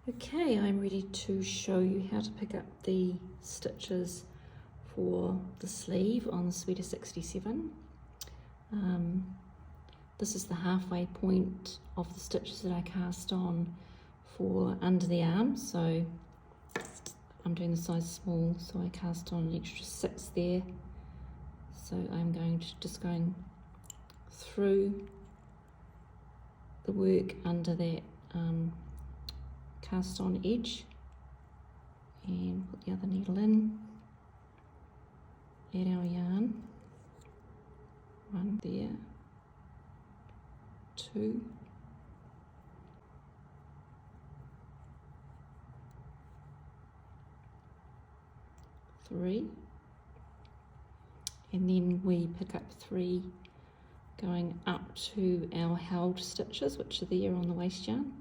Okay, I'm ready to show you how to pick up the stitches for the sleeve on the Sweater 67. This is the halfway point of the stitches that I cast on for under the arm, so I'm doing the size small, so I cast on an extra 6 there. So I'm just going through the work under that cast on edge and put the other needle in, add our yarn, 1 there, 2, 3, and then we pick up 3 going up to our held stitches, which are there on the waist yarn.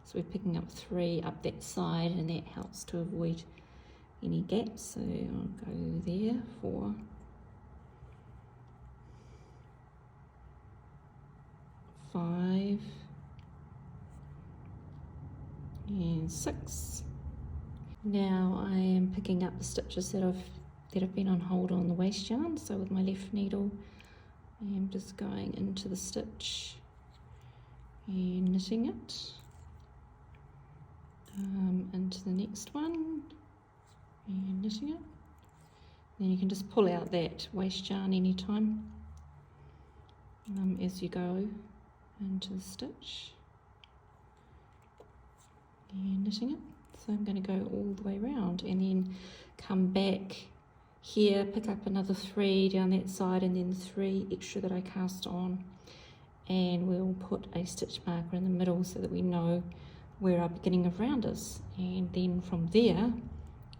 So we're picking up 3 up that side, and that helps to avoid any gaps. So I'll go there, 4, 5, and 6. Now I am picking up the stitches that have been on hold on the waist yarn. So with my left needle, I am just going into the stitch and knitting it. Into the next one and knitting it. Then you can just pull out that waist yarn anytime as you go into the stitch and knitting it. So I'm going to go all the way around and then come back here, pick up another 3 down that side, and then 3 extra that I cast on, and we'll put a stitch marker in the middle so that we know where our beginning of round is. And then from there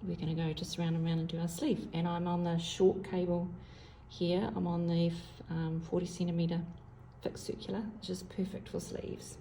we're going to go just round and round and do our sleeve. And I'm on the short cable here. I'm on the 40 centimeter fixed circular, which is perfect for sleeves.